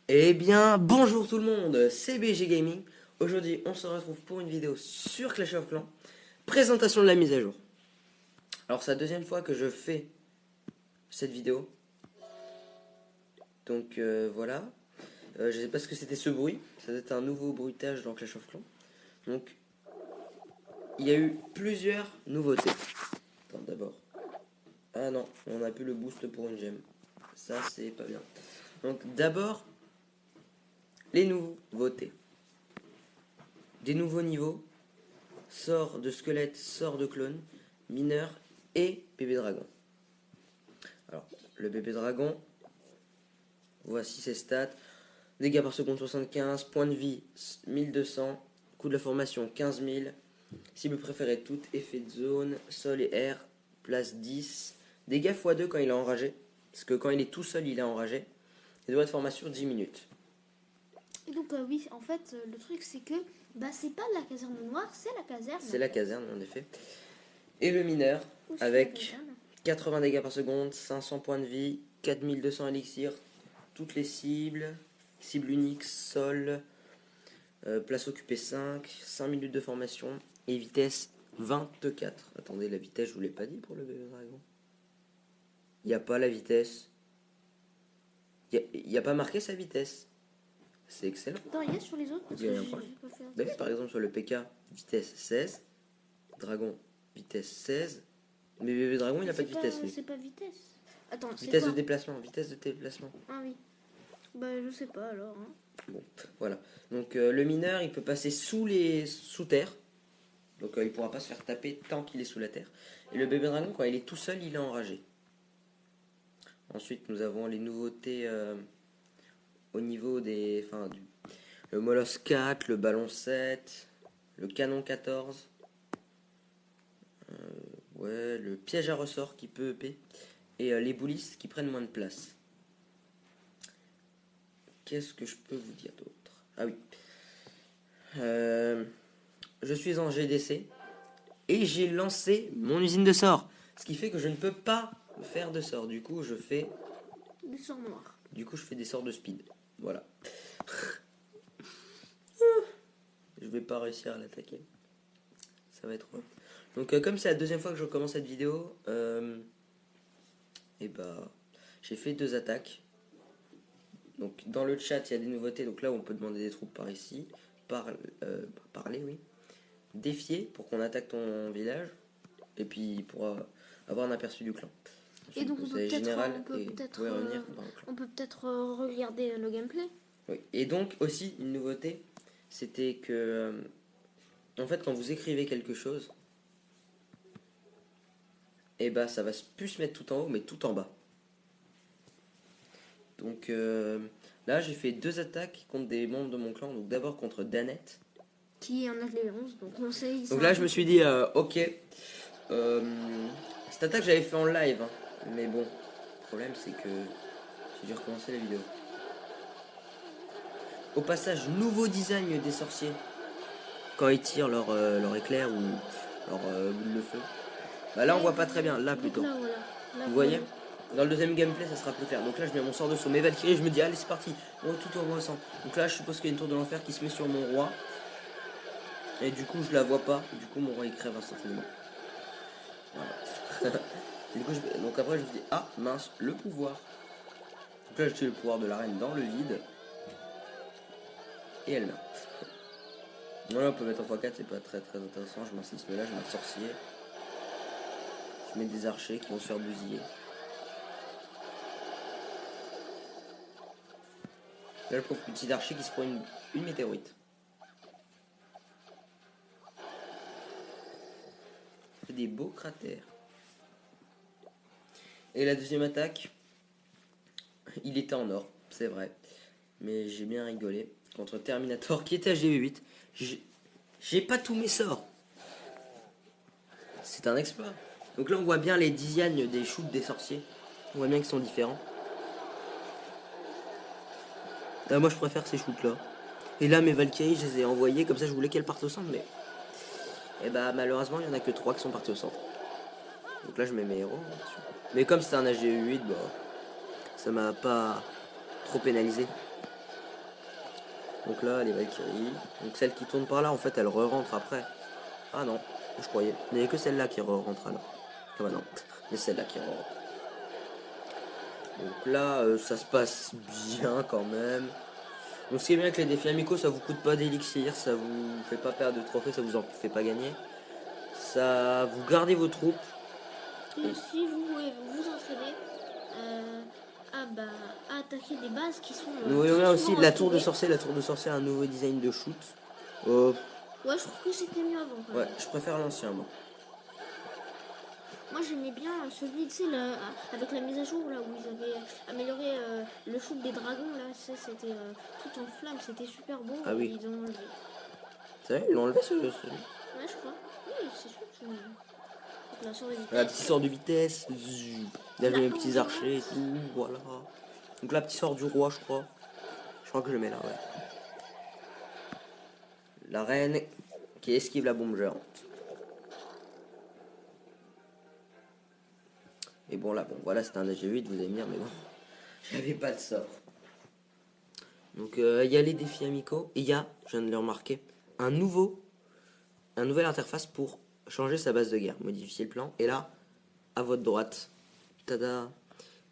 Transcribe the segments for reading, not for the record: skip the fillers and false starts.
Eh bien, bonjour tout le monde, c'est BG Gaming. Aujourd'hui, on se retrouve pour une vidéo sur Clash of Clans. Présentation de la mise à jour. Alors, c'est la deuxième fois que je fais cette vidéo. Donc, voilà. Je sais pas ce que c'était ce bruit. Ça doit être un nouveau bruitage dans Clash of Clans. Donc, il y a eu plusieurs nouveautés. Attends, d'abord. Ah non, on a plus le boost pour une gemme. Ça, c'est pas bien. Donc, d'abord, les nouveautés. Des nouveaux niveaux. Sort de squelette, sort de clone, mineur et bébé dragon. Alors, le bébé dragon, voici ses stats. Dégâts par seconde 75, points de vie 1200, coût de la formation 15 000, cible préférée toute, effet de zone, sol et air, place 10, dégâts x2 quand il est enragé, parce que quand il est tout seul il est enragé, et durée de formation 10 minutes. Et donc oui, en fait, le truc c'est que c'est pas la caserne noire, c'est la caserne. C'est la caserne en effet. Et le mineur, Où c'est la avec caserne 80 dégâts par seconde, 500 points de vie, 4200 élixirs, toutes les cibles, cible unique, sol, place occupée 5, 5 minutes de formation et vitesse 24. Attendez, la vitesse, je vous l'ai pas dit pour le bébé dragon. Il n'y a pas la vitesse. Il n'y a pas marqué sa vitesse. C'est excellent. Attends, il y a sur les autres parce Il y que a un j'ai problème. pas fait Vous avez, attention. par exemple sur le PK, vitesse 16, dragon, vitesse 16, mais bébé dragon il n'a pas de vitesse lui. C'est pas vitesse. Attends, c'est Vitesse quoi de déplacement, vitesse de déplacement. Ah oui. Je sais pas alors. Hein. Bon, voilà. Donc le mineur, il peut passer sous terre. Donc il pourra pas se faire taper tant qu'il est sous la terre. Et le bébé dragon, quand il est tout seul, il est enragé. Ensuite, nous avons les nouveautés au niveau des, le molosse 4, le ballon 7, le canon 14. Ouais, le piège à ressort qui peut EP. Et les boulistes qui prennent moins de place. Qu'est-ce que je peux vous dire d'autre? Ah oui. Je suis en GDC et j'ai lancé mon usine de sorts. Ce qui fait que je ne peux pas faire de sorts. Du coup, je fais Des sorts noirs. des sorts de speed. Voilà. Je vais pas réussir à l'attaquer. Ça va être rough. Donc, comme c'est la deuxième fois que je commence cette vidéo, et bah, j'ai fait 2 attaques. Donc, dans le chat, il y a des nouveautés. Donc là, on peut demander des troupes par ici. Parler, oui. Défier pour qu'on attaque ton village. Et puis, pour avoir un aperçu du clan. Et Ensuite, donc vous avez général et vous peut-être pouvez revenir dans le clan. on peut peut-être regarder le gameplay. Oui. Et donc, aussi, une nouveauté, c'était que, en fait, quand vous écrivez quelque chose, et bah, ça va plus se mettre tout en haut, mais tout en bas. Donc, là, j'ai fait 2 attaques contre des membres de mon clan. Donc, d'abord contre Danette. Qui est en les 11, donc on sait. Donc là, je me suis dit, ok. Cette attaque, j'avais fait en live. Hein. Mais bon, le problème, c'est que j'ai dû recommencer la vidéo. Au passage, nouveau design des sorciers. Quand ils tirent leur éclair ou leur boule de feu. Bah là, on voit pas très bien. Là, plutôt. Là, voilà. Là, Vous voyez? Dans le deuxième gameplay, ça sera plus clair. Donc là, je mets mon sort de saut, mes Valkyries, je me dis, allez, c'est parti. On tout au sang. Donc là, je suppose qu'il y a une tour de l'enfer qui se met sur mon roi. Et du coup, je la vois pas. Du coup, mon roi, il crève instantanément. Voilà. Et du coup, donc après, je me dis, ah, mince, le pouvoir. Donc là, je tue le pouvoir de la reine dans le vide. Et elle meurt. Voilà, on peut mettre en x4, c'est pas très très intéressant. Je m'insiste, mais là, je mets un sorcier. Je mets des archers qui vont se faire bousiller. Là, je trouve une petite archer qui se prend une météorite. Ça fait des beaux cratères. Et la deuxième attaque, il était en or, c'est vrai. Mais j'ai bien rigolé. Contre Terminator qui était HDV8. J'ai pas tous mes sorts. C'est un exploit. Donc là, on voit bien les dizaines des shoots des sorciers. On voit bien qu'ils sont différents. Là, moi, je préfère ces shoots-là. Et là, mes Valkyries, je les ai envoyés. Comme ça, je voulais qu'elles partent au centre. Mais et bah, malheureusement, il y en a que 3 qui sont partis au centre. Donc là, je mets mes héros. Mais comme c'était un HDV8, bah, ça m'a pas trop pénalisé. Donc là, les Valkyries. Donc celle qui tourne par là, en fait, elle re-rentre après. Ah non, je croyais. Il n'y avait que celle-là qui re-rentre alors. Ah bah non, il y a celle-là qui re-rentre. Donc là, ça se passe bien quand même. Donc ce qui est bien avec les défis amicaux, ça vous coûte pas d'élixir, ça vous fait pas perdre de trophées, ça vous en fait pas gagner. Ça, vous gardez vos troupes. Et aussi, vous pouvez vous entraîner à attaquer des bases qui sont Nous voyons très là aussi souvent la tour de inspirées. sorcier. La tour de sorcier a un nouveau design de shoot. Ouais, je trouve que c'était mieux avant quand Ouais, même. je préfère l'ancien moi. Moi j'aimais bien celui, tu sais, avec la mise à jour là où ils avaient amélioré le shoot des dragons là, c'était tout en flammes, c'était super beau Ah et oui. ils ont enlevé. C'est vrai, ils l'ont enlevé celui. Ouais, je crois. Oui, c'est sûr que la sur les La vitesses. petite sort de vitesse. Il y avait les petits archers et tout. Voilà. Donc la petite sort du roi, je crois. Je crois que je mets là, ouais. La reine qui esquive la bombe géante. Et bon là, bon voilà, c'était un AG8, vous allez me dire, mais bon, j'avais pas de sort. Donc il y a les défis amicaux et il y a, je viens de le remarquer, un nouvelle interface pour changer sa base de guerre, modifier le plan. Et là, à votre droite, tada,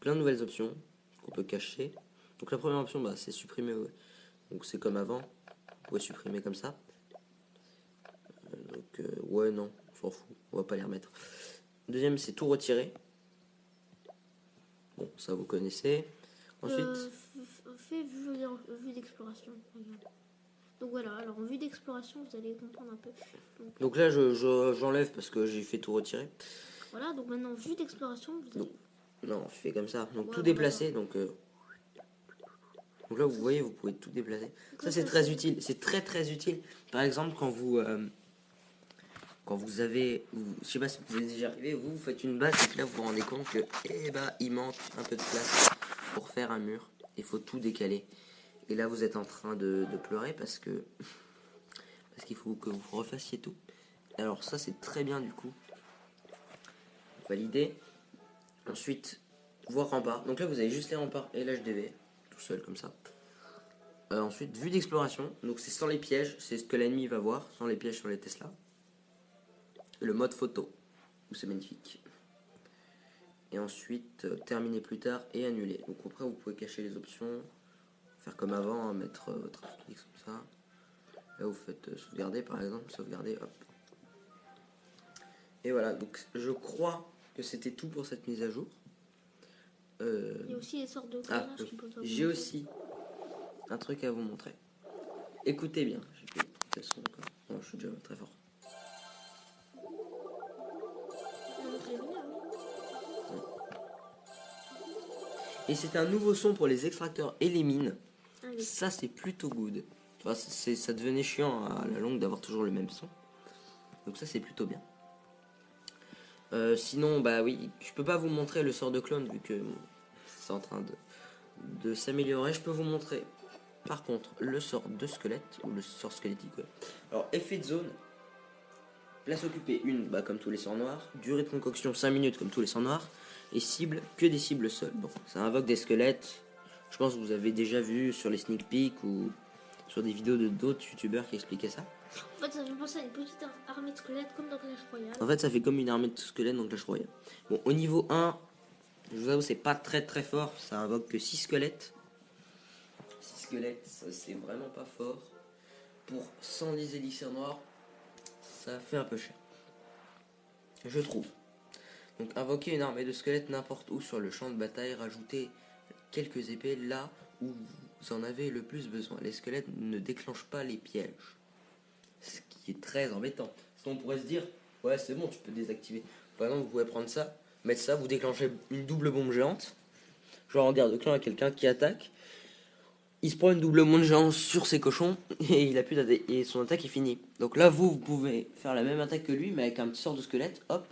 plein de nouvelles options qu'on peut cacher. Donc la première option, bah, c'est supprimer. Ouais. Donc c'est comme avant, vous pouvez supprimer comme ça. Donc ouais, non, on s'en fout, on va pas les remettre. Deuxième, c'est tout retirer. Bon, ça vous connaissez. Ensuite, Fais vue d'exploration, regarde. Donc voilà, alors en vue d'exploration, vous allez comprendre un peu. donc là, j'enlève parce que j'ai fait tout retirer. Voilà, donc maintenant vue d'exploration, vous allez. Non, je fais comme ça. Donc Ouais, tout bon, déplacer. Donc là, vous voyez, vous pouvez tout déplacer. Ça, c'est très utile. C'est très très utile. Par exemple, quand vous avez, je sais pas si vous êtes déjà arrivé, vous faites une base et puis là, vous vous rendez compte que, eh ben, il manque un peu de place pour faire un mur. Il faut tout décaler. Et là, vous êtes en train de pleurer parce qu'il faut que vous refassiez tout. Alors ça, c'est très bien du coup. Valider. Ensuite, voir rempart. Donc là, vous avez juste les remparts et l'HDV, tout seul comme ça. Ensuite, vue d'exploration. Donc c'est sans les pièges, c'est ce que l'ennemi va voir, sans les pièges sur les Tesla. Le mode photo, où c'est magnifique. Et ensuite, terminer plus tard et annuler. Donc après, vous pouvez cacher les options, faire comme avant, hein, mettre votre X comme ça. Là, vous faites sauvegarder par exemple, sauvegarder, hop. Et voilà, donc je crois que c'était tout pour cette mise à jour. Il y a aussi des sortes de classages oui. qui peuvent vous J'ai montrer. aussi un truc à vous montrer. Écoutez bien, j'ai fait le son encore. Non, je suis déjà très fort. Non, très bien, oui. Et c'est un nouveau son pour les extracteurs et les mines. Ah, oui. Ça, c'est plutôt good. Enfin, ça devenait chiant à la longue d'avoir toujours le même son. Donc ça, c'est plutôt bien. Sinon, bah oui, je peux pas vous montrer le sort de clone vu que c'est en train de s'améliorer. Je peux vous montrer, par contre, le sort de squelette, ou le sort squelettique, ouais. Alors, effet de zone, place occupée 1, bah, comme tous les sorts noirs. Durée de concoction 5 minutes, comme tous les sorts noirs. Et cible, que des cibles seules. Bon, ça invoque des squelettes. Je pense que vous avez déjà vu sur les sneak peeks ou sur des vidéos de d'autres youtubeurs qui expliquaient ça. En fait, ça fait penser à une petite armée de squelettes comme dans Clash Royale. En fait, ça fait comme une armée de squelettes dans Clash Royale. Bon, au niveau 1, je vous avoue, c'est pas très très fort. Ça invoque que 6 squelettes. 6 squelettes, c'est vraiment pas fort. Pour 110 élixirs noirs, ça fait un peu cher. Je trouve. Donc, invoquer une armée de squelettes n'importe où sur le champ de bataille, rajouter quelques épées là où vous en avez le plus besoin. Les squelettes ne déclenchent pas les pièges. Ce qui est très embêtant. Sinon, on pourrait se dire, ouais, c'est bon, tu peux désactiver. Par exemple, vous pouvez prendre ça, mettre ça, vous déclenchez une double bombe géante. Genre en guerre de clan à quelqu'un qui attaque. Il se prend une double bombe géante sur ses cochons et il a plus d'attaque et son attaque est finie. Donc là, vous pouvez faire la même attaque que lui, mais avec un petit sort de squelette, hop,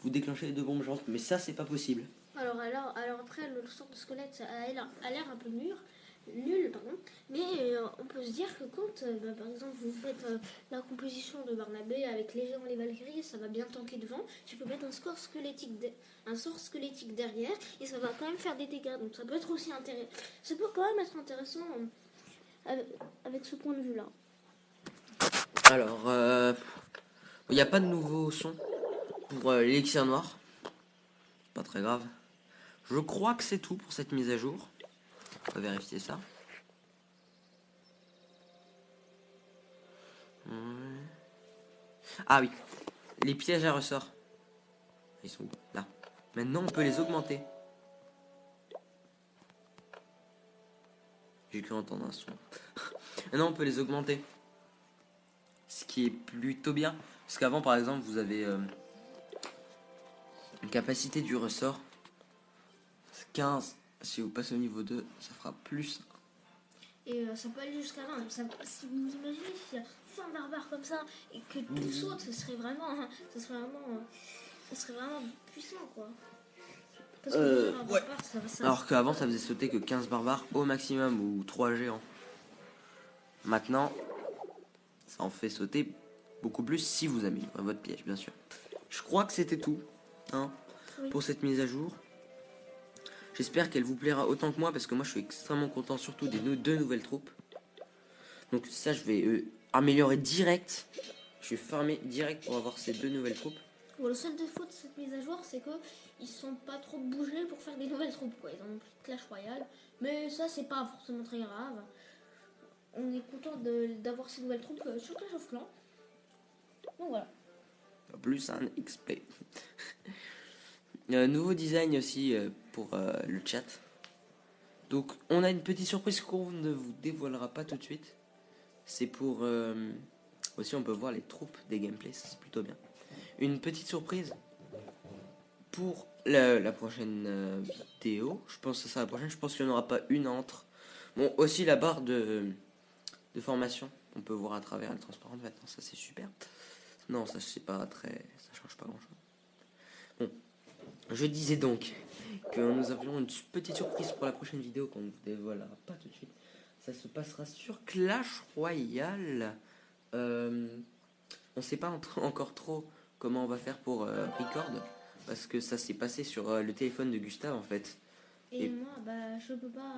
vous déclenchez les deux bombes géantes. Mais ça, c'est pas possible. Alors après, le sort de squelette a l'air un peu nul, pardon. Mais on peut se dire que quand, par exemple, vous faites la composition de Barnabé avec les géants et les Valkyries, ça va bien tanker devant. Tu peux mettre un sort squelettique derrière et ça va quand même faire des dégâts. Donc ça peut être aussi intéressant. Ça peut quand même être intéressant avec ce point de vue là. Alors, il n'y a pas de nouveau son pour l'élixir noir. Pas très grave. Je crois que c'est tout pour cette mise à jour. On va vérifier ça. Ah oui, les pièges à ressort. Ils sont où? Là. Maintenant, on peut les augmenter. J'ai cru entendre un son. Maintenant, on peut les augmenter. Ce qui est plutôt bien. Parce qu'avant, par exemple, vous avez une capacité du ressort. 15. Si vous passez au niveau 2, ça fera plus. Et ça peut aller jusqu'à 20. Si vous imaginez s'il y a 100 barbares comme ça et que tout saute, ce serait vraiment puissant quoi. Parce que un Ouais. barbare, Alors qu'avant, ça faisait sauter que 15 barbares au maximum ou 3 géants. Maintenant, ça en fait sauter beaucoup plus si vous améliorez votre piège, bien sûr. Je crois que c'était tout hein, oui. pour cette mise à jour. J'espère qu'elle vous plaira autant que moi parce que moi je suis extrêmement content surtout des deux nouvelles troupes. Donc ça je vais améliorer direct. Je vais farmer direct pour avoir ces 2 nouvelles troupes. Bon, le seul défaut de cette mise à jour c'est que ils sont pas trop bougés pour faire des nouvelles troupes quoi. Ils ont plus de Clash Royale. Mais ça c'est pas forcément très grave. On est content d'avoir ces nouvelles troupes sur Clash of Clans. Donc voilà. Plus un XP. Nouveau design aussi pour le chat. Donc on a une petite surprise qu'on ne vous dévoilera pas tout de suite. C'est pour... aussi on peut voir les troupes des gameplays, ça c'est plutôt bien. Une petite surprise pour la prochaine vidéo. Je pense que ça sera la prochaine, je pense qu'il n'y en aura pas une entre. Bon, aussi la barre de formation. On peut voir à travers elle transparente maintenant, ça c'est super. Non, ça c'est pas très... ça change pas grand chose. Bon, je disais donc que nous avions une petite surprise pour la prochaine vidéo qu'on ne vous dévoilera pas tout de suite. Ça se passera sur Clash Royale. On sait pas encore trop comment on va faire pour record. Parce que ça s'est passé sur le téléphone de Gustave en fait. Et moi, je peux pas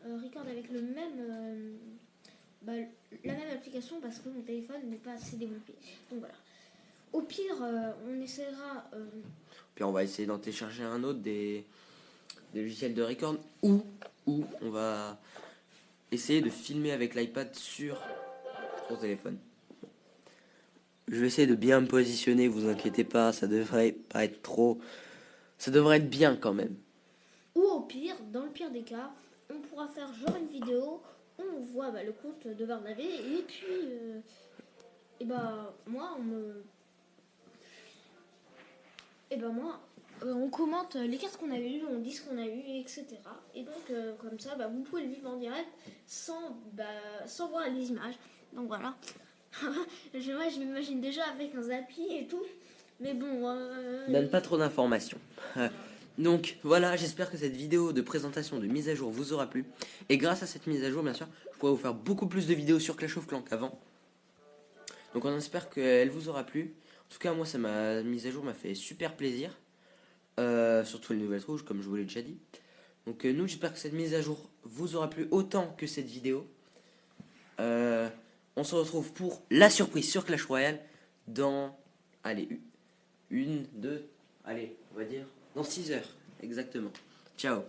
record avec le même... la même application parce que mon téléphone n'est pas assez développé. Donc voilà. Au pire, on essaiera. Puis on va essayer d'en télécharger un autre des logiciels de record ou on va essayer de filmer avec l'iPad sur son téléphone. Je vais essayer de bien me positionner, vous inquiétez pas, ça devrait pas être trop. Ça devrait être bien quand même. Ou au pire, dans le pire des cas, on pourra faire genre une vidéo où on voit le compte de Barnabé et puis moi on commente les cartes qu'on a eues, on dit ce qu'on a eu, etc. Et donc comme ça vous pouvez le vivre en direct sans voir les images. Donc voilà. je m'imagine déjà avec un Zappi et tout. Mais bon. Donne pas trop d'informations. Donc voilà, j'espère que cette vidéo de présentation de mise à jour vous aura plu. Et grâce à cette mise à jour, bien sûr, je pourrai vous faire beaucoup plus de vidéos sur Clash of Clans qu'avant. Donc on espère qu'elle vous aura plu. En tout cas, moi, mise à jour m'a fait super plaisir. Surtout les nouvelles rouges, comme je vous l'ai déjà dit. Donc nous, j'espère que cette mise à jour vous aura plu autant que cette vidéo. On se retrouve pour la surprise sur Clash Royale dans, allez, une, deux, allez, on va dire, dans 6 heures, exactement. Ciao.